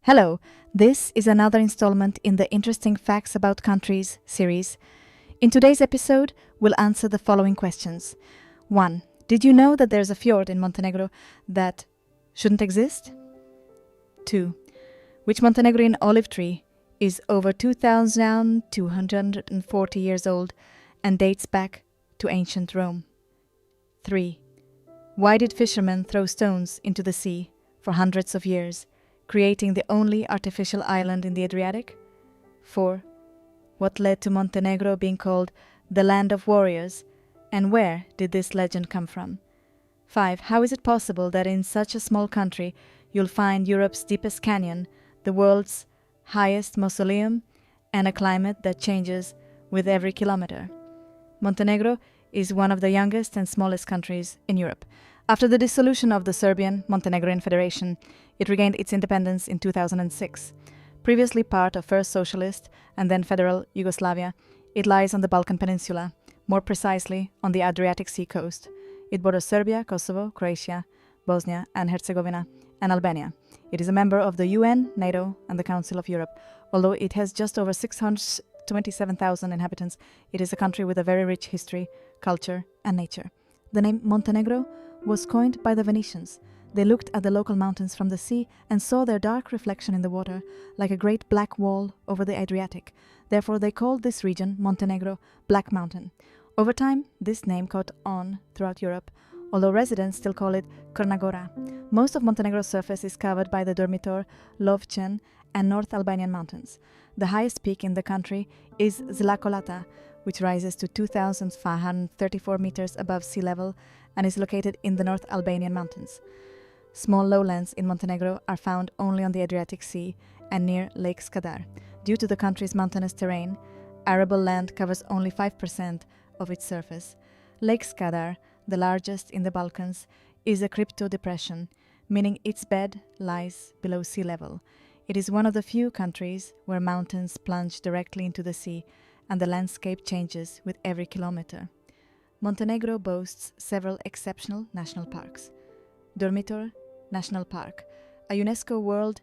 Hello, this is another installment in the Interesting Facts About Countries series. In today's episode, we'll answer the following questions. 1. Did you know that there's a fjord in Montenegro that shouldn't exist? 2. Which Montenegrin olive tree is over 2,240 years old and dates back to ancient Rome? 3. Why did fishermen throw stones into the sea for hundreds of years, creating the only artificial island in the Adriatic? 4. What led to Montenegro being called the land of warriors, and where did this legend come from? 5. How is it possible that in such a small country you'll find Europe's deepest canyon, the world's highest mausoleum, and a climate that changes with every kilometer? Montenegro is one of the youngest and smallest countries in Europe. After the dissolution of the Serbian-Montenegrin Federation, it regained its independence in 2006. Previously part of first socialist and then federal Yugoslavia, it lies on the Balkan Peninsula, more precisely on the Adriatic Sea coast. It borders Serbia, Kosovo, Croatia, Bosnia and Herzegovina, and Albania. It is a member of the UN, NATO, and the Council of Europe. Although it has just over 627,000 inhabitants, it is a country with a very rich history, culture, and nature. The name Montenegro was coined by the Venetians. They looked at the local mountains from the sea and saw their dark reflection in the water, like a great black wall over the Adriatic. Therefore, they called this region Montenegro, Black Mountain. Over time, this name caught on throughout Europe, although residents still call it Crna. Most of Montenegro's surface is covered by the Durmitor, Lovćen, and North Albanian mountains. The highest peak in the country is Zlakolata, which rises to 2,534 meters above sea level and is located in the North Albanian mountains. Small lowlands in Montenegro are found only on the Adriatic Sea and near Lake Skadar. Due to the country's mountainous terrain, arable land covers only 5% of its surface. Lake Skadar, the largest in the Balkans, is a crypto depression, meaning its bed lies below sea level. It is one of the few countries where mountains plunge directly into the sea and the landscape changes with every kilometer. Montenegro boasts several exceptional national parks. Durmitor National Park, a UNESCO World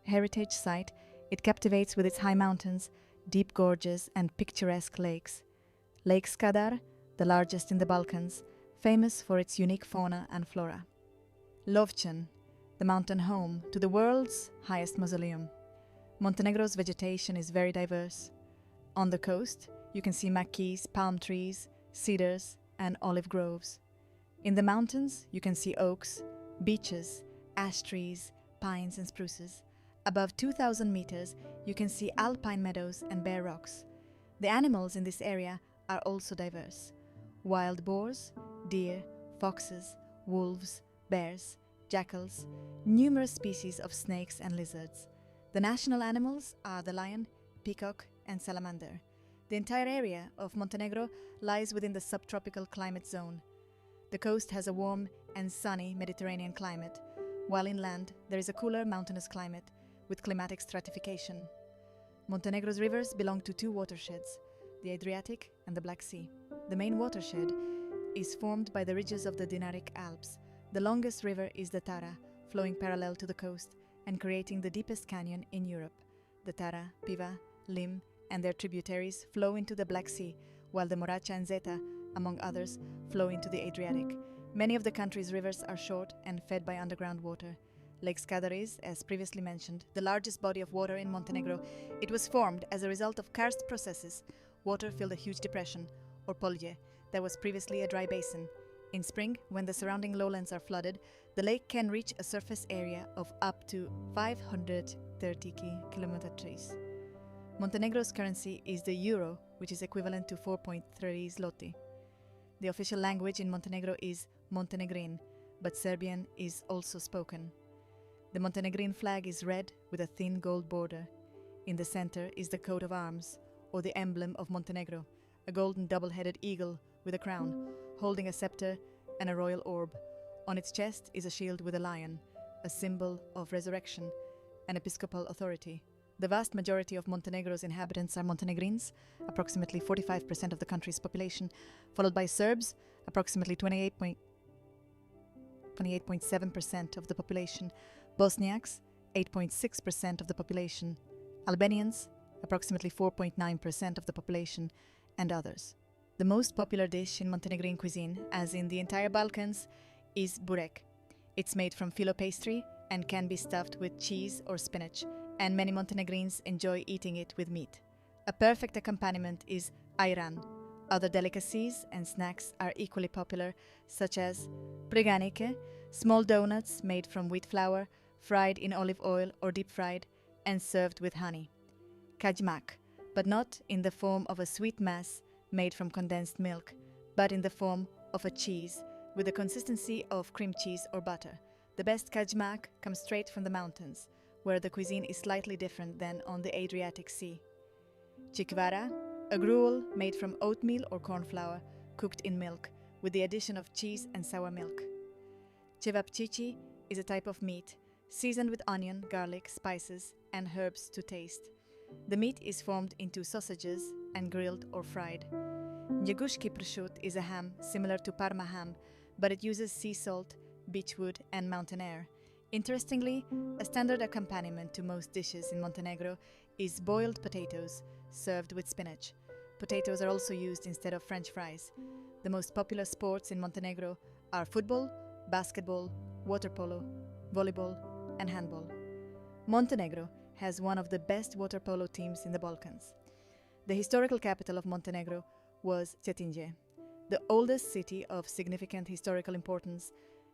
Heritage Site, it captivates with its high mountains, deep gorges and picturesque lakes. Lake Skadar, the largest in the Balkans, famous for its unique fauna and flora. Lovćen, the mountain home to the world's highest mausoleum. Montenegro's vegetation is very diverse. On the coast, you can see maquis, palm trees, cedars, and olive groves. In the mountains, you can see oaks, beeches, ash trees, pines, and spruces. Above 2,000 meters, you can see alpine meadows and bare rocks. The animals in this area are also diverse. Wild boars, deer, foxes, wolves, bears, jackals, numerous species of snakes and lizards. The national animals are the lion, peacock, and salamander. The entire area of Montenegro lies within the subtropical climate zone. The coast has a warm and sunny Mediterranean climate, while inland there is a cooler mountainous climate with climatic stratification. Montenegro's rivers belong to two watersheds, the Adriatic and the Black Sea. The main watershed is formed by the ridges of the Dinaric Alps. The longest river is the Tara, flowing parallel to the coast and creating the deepest canyon in Europe. The Tara, Piva, Lim, and their tributaries flow into the Black Sea, while the Morača and Zeta, among others, flow into the Adriatic. Many of the country's rivers are short and fed by underground water. Lake Skadar is, as previously mentioned, the largest body of water in Montenegro. It was formed as a result of karst processes. Water filled a huge depression, or polje, that was previously a dry basin. In spring, when the surrounding lowlands are flooded, the lake can reach a surface area of up to 530 kilometers. Montenegro's currency is the euro, which is equivalent to 4.30 zloty. The official language in Montenegro is Montenegrin, but Serbian is also spoken. The Montenegrin flag is red with a thin gold border. In the center is the coat of arms, or the emblem of Montenegro, a golden double-headed eagle with a crown, holding a scepter and a royal orb. On its chest is a shield with a lion, a symbol of resurrection and episcopal authority. The vast majority of Montenegro's inhabitants are Montenegrins, approximately 45% of the country's population, followed by Serbs, approximately 28.7% of the population, Bosniaks, 8.6% of the population, Albanians, approximately 4.9% of the population, and others. The most popular dish in Montenegrin cuisine, as in the entire Balkans, is burek. It's made from filo pastry and can be stuffed with cheese or spinach, and many Montenegrins enjoy eating it with meat. A perfect accompaniment is ayran. Other delicacies and snacks are equally popular, such as preganike, small donuts made from wheat flour, fried in olive oil or deep fried, and served with honey. Kajmak, but not in the form of a sweet mass made from condensed milk, but in the form of a cheese with the consistency of cream cheese or butter. The best kajmak comes straight from the mountains, where the cuisine is slightly different than on the Adriatic Sea. Chikvara, a gruel made from oatmeal or corn flour, cooked in milk, with the addition of cheese and sour milk. Cevapcici is a type of meat, seasoned with onion, garlic, spices, and herbs to taste. The meat is formed into sausages and grilled or fried. Njegushki prosciutto is a ham similar to Parma ham, but it uses sea salt, beechwood, and mountain air. Interestingly, a standard accompaniment to most dishes in Montenegro is boiled potatoes, served with spinach. Potatoes are also used instead of French fries. The most popular sports in Montenegro are football, basketball, water polo, volleyball, and handball. Montenegro has one of the best water polo teams in the Balkans. The historical capital of Montenegro was Cetinje, the oldest city of significant historical importance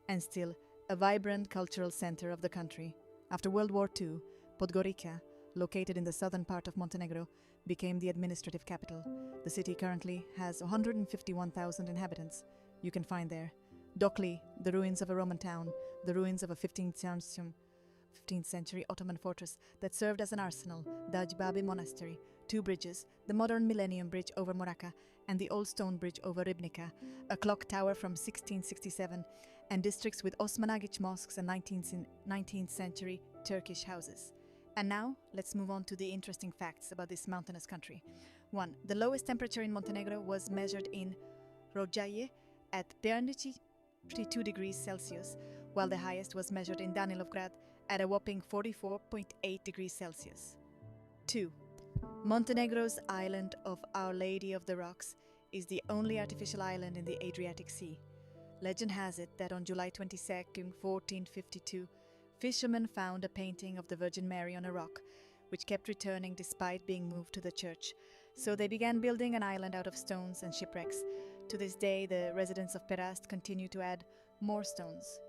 and still a vibrant cultural center of the country. After World War II, Podgorica, located in the southern part of Montenegro, became the administrative capital. The city currently has 151,000 inhabitants. You can find there Dokli, the ruins of a Roman town, the ruins of a 15th century Ottoman fortress that served as an arsenal, the Ajbabi Monastery, 2 bridges, the modern Millennium Bridge over Moraka and the Old Stone Bridge over Ribnica, a clock tower from 1667, and districts with Osmanagic mosques and 19th century Turkish houses. And now, let's move on to the interesting facts about this mountainous country. 1. The lowest temperature in Montenegro was measured in Rojaje at 32 degrees Celsius, while the highest was measured in Danilovgrad at a whopping 44.8 degrees Celsius. 2. Montenegro's island of Our Lady of the Rocks is the only artificial island in the Adriatic Sea. Legend has it that on July 22, 1452, fishermen found a painting of the Virgin Mary on a rock, which kept returning despite being moved to the church. So they began building an island out of stones and shipwrecks. To this day, the residents of Perast continue to add more stones.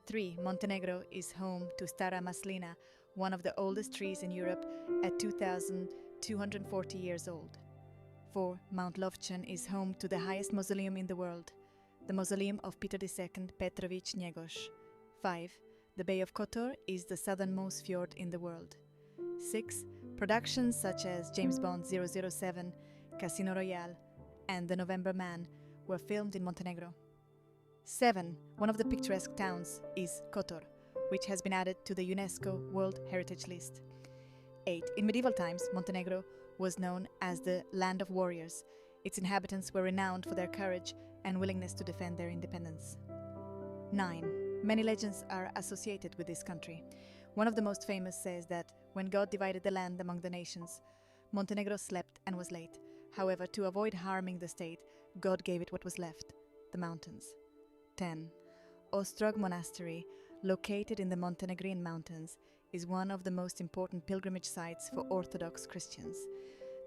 3. Montenegro is home to Stara Maslina, one of the oldest trees in Europe at 2,240 years old. 4. Mount Lovćen is home to the highest mausoleum in the world, the mausoleum of Peter II Petrović Njegoš. 5. The Bay of Kotor is the southernmost fjord in the world. 6. Productions such as James Bond 007, Casino Royale, and The November Man were filmed in Montenegro. 7. One of the picturesque towns is Kotor, which has been added to the UNESCO World Heritage List. 8. In medieval times, Montenegro was known as the Land of Warriors. Its inhabitants were renowned for their courage and willingness to defend their independence. 9. Many legends are associated with this country. One of the most famous says that when God divided the land among the nations, Montenegro slept and was late. However, to avoid harming the state, God gave it what was left, the mountains. 10. Ostrog Monastery, located in the Montenegrin mountains, is one of the most important pilgrimage sites for Orthodox Christians.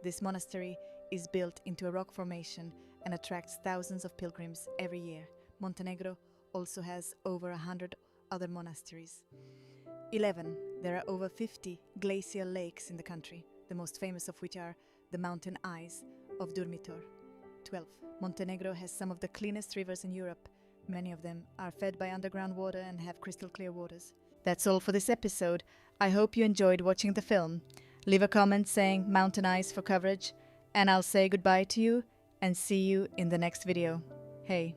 This monastery is built into a rock formation and attracts thousands of pilgrims every year. Montenegro also has over 100 other monasteries. 11. There are over 50 glacial lakes in the country, the most famous of which are the mountain eyes of Durmitor. 12. Montenegro has some of the cleanest rivers in Europe. Many of them are fed by underground water and have crystal clear waters. That's all for this episode. I hope you enjoyed watching the film. Leave a comment saying Mountain Eyes for coverage, and I'll say goodbye to you and see you in the next video. Hey!